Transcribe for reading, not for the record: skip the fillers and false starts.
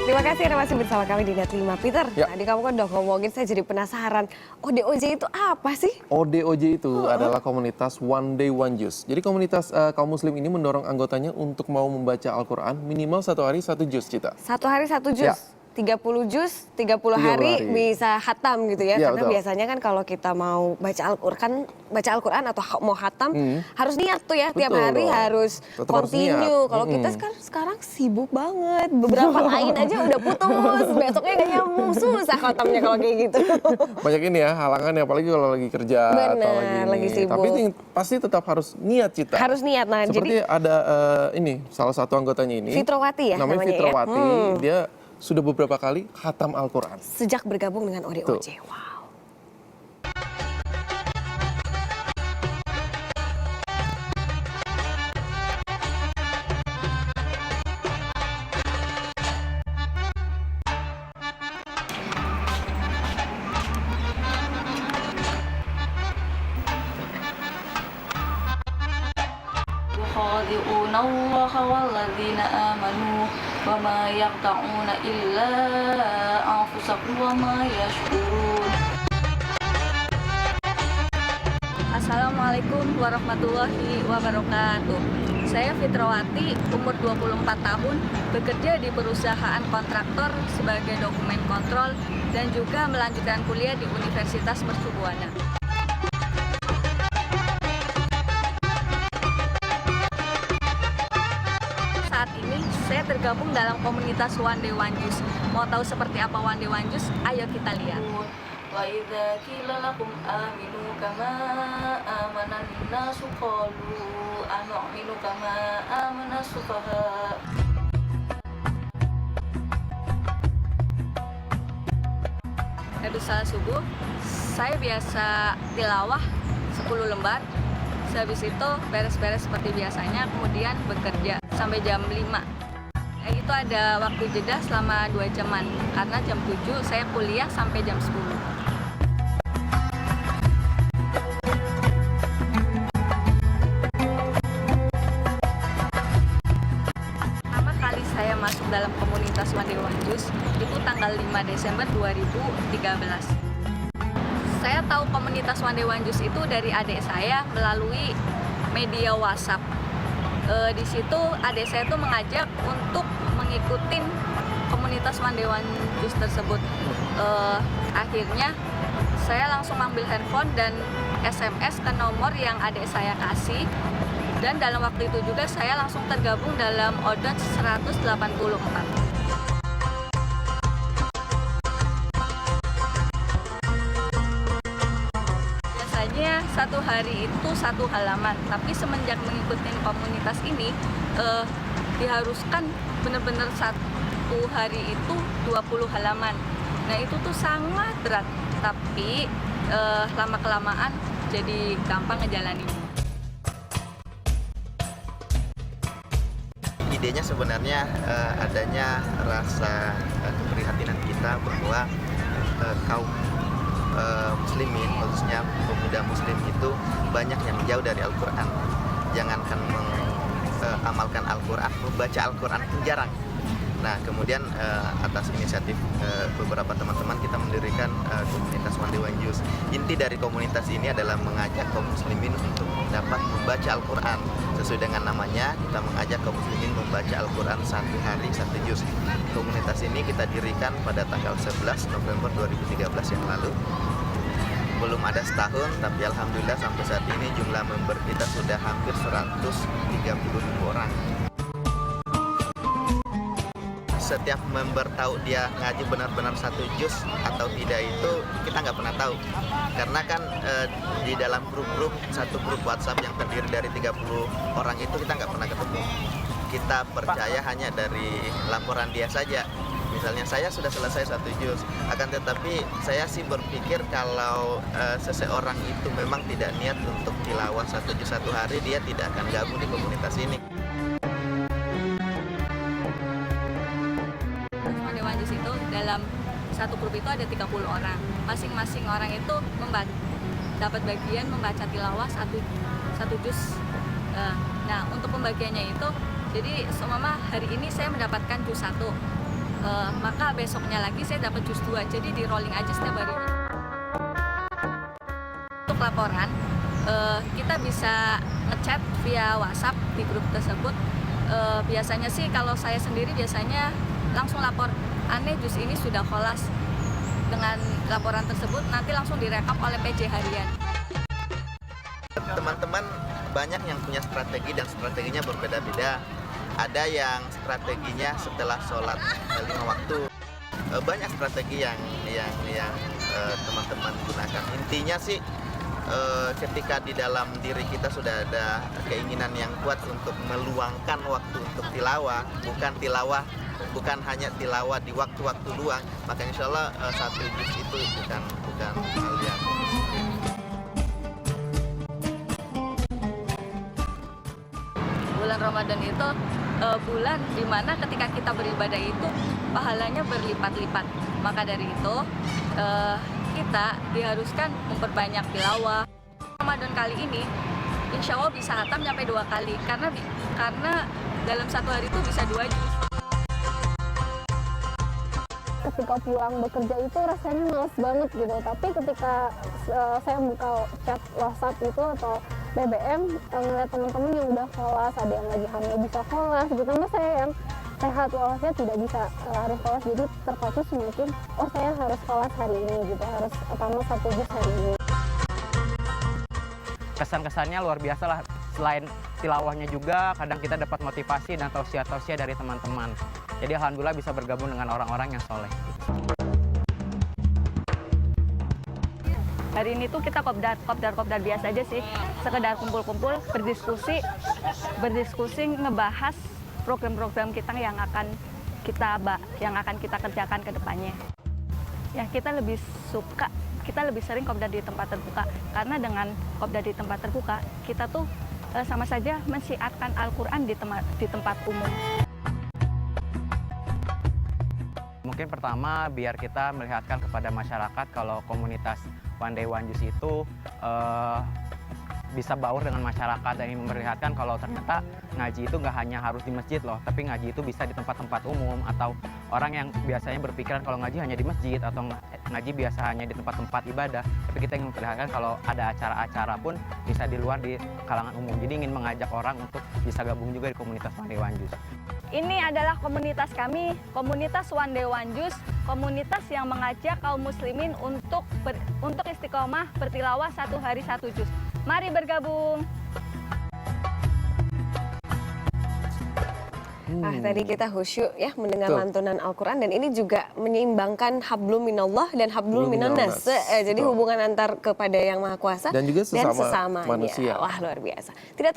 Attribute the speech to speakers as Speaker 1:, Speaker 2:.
Speaker 1: Terima kasih Anda masih bersama kami di Net 5. Peter,
Speaker 2: Ya.
Speaker 1: tadi kamu kan udah ngomongin, saya jadi penasaran. ODOJ itu apa sih?
Speaker 2: ODOJ itu adalah komunitas One Day One Juz. Jadi komunitas kaum muslim ini mendorong anggotanya untuk mau membaca Al-Quran minimal satu hari satu juz, Cita.
Speaker 1: Satu hari satu juz?
Speaker 2: Ya.
Speaker 1: 30 juz, 30
Speaker 2: 30
Speaker 1: hari
Speaker 2: hari.
Speaker 1: bisa khatam gitu ya.
Speaker 2: Ya,
Speaker 1: Karena
Speaker 2: betul.
Speaker 1: biasanya kan kalau kita mau baca Al-Quran atau mau khatam, harus niat tuh ya. Tiap
Speaker 2: Betul
Speaker 1: hari
Speaker 2: dong.
Speaker 1: harus
Speaker 2: Tetap harus
Speaker 1: continue.
Speaker 2: niat.
Speaker 1: Kalau kita sekarang sibuk banget. Beberapa lain aja udah putus. Besoknya gak nyambung. Susah khatamnya kalau kayak gitu.
Speaker 2: Banyak ini ya halangan ya, apalagi kalau lagi kerja atau
Speaker 1: Bener, lagi
Speaker 2: ini.
Speaker 1: sibuk.
Speaker 2: Tapi pasti tetap harus niat, Cita.
Speaker 1: Harus niat. Nah,
Speaker 2: Seperti
Speaker 1: jadi
Speaker 2: ada ini salah satu anggotanya ini.
Speaker 1: Fitrawati ya
Speaker 2: namanya
Speaker 1: namanya ya?
Speaker 2: Fitrawati. Dia sudah beberapa kali khatam Al-Quran.
Speaker 1: sejak bergabung dengan ODOJ.
Speaker 2: Tuh.
Speaker 1: Wow.
Speaker 3: يخادعون الله والذين آمنوا وما يخدعون إلا أنفسهم وما يشعرون. Assalamualaikum warahmatullahi wabarakatuh. Saya Fitrawati, umur 24 tahun, bekerja di perusahaan kontraktor sebagai dokumen kontrol dan juga melanjutkan kuliah di Universitas Mercubuana. Saat ini saya tergabung dalam komunitas One Day One Juz. Mau tahu seperti apa One Day One Juz? Ayo kita lihat. Wa idza qila lakum aminu kama amanan nasu qalu anu'minu kama amanas sufaha. Habis salat subuh, saya biasa tilawah 10 lembar. Habis itu beres-beres seperti biasanya, kemudian bekerja sampai jam 5. Itu ada waktu jeda selama 2 jaman, karena jam 7 saya kuliah sampai jam 10. Pertama kali saya masuk dalam komunitas One Day One Juz itu tanggal 5 Desember 2013. Saya tahu komunitas One Day One Juz itu dari adik saya melalui media WhatsApp. Di situ adik saya tuh mengajak untuk mengikuti komunitas One Day One Juz tersebut. Akhirnya saya langsung ambil handphone dan SMS ke nomor yang adik saya kasih. Dan dalam waktu itu juga saya langsung tergabung dalam ODOJ 184. Biasanya satu hari itu satu halaman, tapi semenjak mengikuti komunitas ini diharuskan benar-benar satu hari itu 20 halaman. Nah itu tuh sangat berat, tapi lama-kelamaan jadi gampang ngejalaninnya.
Speaker 4: Idenya sebenarnya adanya rasa keprihatinan kita bahwa kaum muslimin, khususnya pemuda muslim itu banyak yang jauh dari Al-Quran. Jangankan mengamalkan Al-Quran, membaca Al-Quran pun jarang. Nah kemudian atas inisiatif beberapa teman-teman kita mendirikan komunitas One Day One Juz. Inti dari komunitas ini adalah mengajak kaum muslimin untuk dapat membaca Al-Quran. Sesuai dengan namanya, kita mengajak kaum muslimin membaca Al-Quran satu hari satu juz. Komunitas ini kita dirikan pada tanggal 11 November 2013 yang lalu. Belum ada setahun, tapi alhamdulillah sampai saat ini jumlah member kita sudah hampir 130.000 orang. Setiap member tahu dia ngaji benar-benar satu juz atau tidak itu kita nggak pernah tahu, karena kan di dalam grup satu grup WhatsApp yang terdiri dari 30 orang itu kita nggak pernah ketemu. Kita percaya hanya dari laporan dia saja. Misalnya saya sudah selesai satu juz, akan tetapi saya sih berpikir kalau seseorang itu memang tidak niat untuk tilawah satu juz satu hari, dia tidak akan gabung di komunitas ini.
Speaker 3: Itu dalam satu grup itu ada 30 orang. Masing-masing orang itu dapat bagian membaca tilawah satu juz. Nah, untuk pembagiannya itu, jadi seumpama hari ini saya mendapatkan juz 1. maka besoknya lagi saya dapat juz 2. Jadi di rolling aja setiap hari. Untuk laporan, kita bisa ngechat via WhatsApp di grup tersebut. Biasanya sih kalau saya sendiri biasanya langsung lapor, aneh juz ini sudah kholas. Dengan laporan tersebut nanti langsung direkap oleh PJ harian.
Speaker 4: Teman-teman banyak yang punya strategi dan strateginya berbeda-beda. Ada yang strateginya setelah sholat 5 waktu. Banyak strategi yang teman-teman gunakan. Intinya sih ketika di dalam diri kita sudah ada keinginan yang kuat untuk meluangkan waktu untuk tilawah, bukan hanya tilawah di waktu-waktu luang, maka insya Allah satu juz itu bukan hal yang
Speaker 3: Bulan Ramadan itu bulan dimana ketika kita beribadah itu pahalanya berlipat-lipat. Maka dari itu kita diharuskan memperbanyak tilawah. Ramadan kali ini insya Allah bisa khatam sampai 2 kali karena dalam satu hari itu bisa 2 juz.
Speaker 1: Ketika pulang bekerja itu rasanya males banget gitu, tapi ketika saya buka chat WhatsApp itu atau BBM, ngeliat teman-teman yang udah kholas, ada yang lagi hamil bisa kholas, terutama saya yang sehat walafiat tidak bisa harus kholas, jadi terpacu semakin saya harus kholas hari ini gitu, harus tamat 1 juz hari ini.
Speaker 5: Kesan-kesannya luar biasa lah, selain tilawahnya juga kadang kita dapat motivasi dan tausiah-tausiah dari teman-teman. Jadi alhamdulillah bisa bergabung dengan orang-orang yang soleh.
Speaker 3: Hari ini tuh kita kopdar biasa aja sih, sekedar kumpul-kumpul, berdiskusi ngebahas program-program kita yang akan kita kerjakan ke depannya. Ya kita lebih sering kopdar di tempat terbuka, karena dengan kopdar di tempat terbuka kita tuh sama saja mensyiarkan Al-Quran di tempat umum.
Speaker 5: Mungkin pertama biar kita melihatkan kepada masyarakat kalau komunitas One Day One Juz itu bisa baur dengan masyarakat dan memperlihatkan kalau ternyata ngaji itu nggak hanya harus di masjid loh, tapi ngaji itu bisa di tempat-tempat umum, atau orang yang biasanya berpikiran kalau ngaji hanya di masjid atau ngaji biasa hanya di tempat-tempat ibadah, tapi kita ingin memperlihatkan kalau ada acara-acara pun bisa di luar di kalangan umum. Jadi ingin mengajak orang untuk bisa gabung juga di komunitas One Day One Juz.
Speaker 3: Ini adalah komunitas kami, komunitas One Day One Juz, komunitas yang mengajak kaum muslimin untuk istiqomah bertilawah 1 hari 1 juz. Mari bergabung.
Speaker 1: Tadi kita khusyuk ya mendengar
Speaker 2: Betul.
Speaker 1: lantunan Al-Quran, dan ini juga menyeimbangkan hablum minallah dan hablum minannas. Jadi
Speaker 2: Betul.
Speaker 1: hubungan antar kepada Yang Maha Kuasa
Speaker 2: Dan juga sesama
Speaker 1: sesamanya.
Speaker 2: manusia.
Speaker 1: Wah, luar biasa. Tidak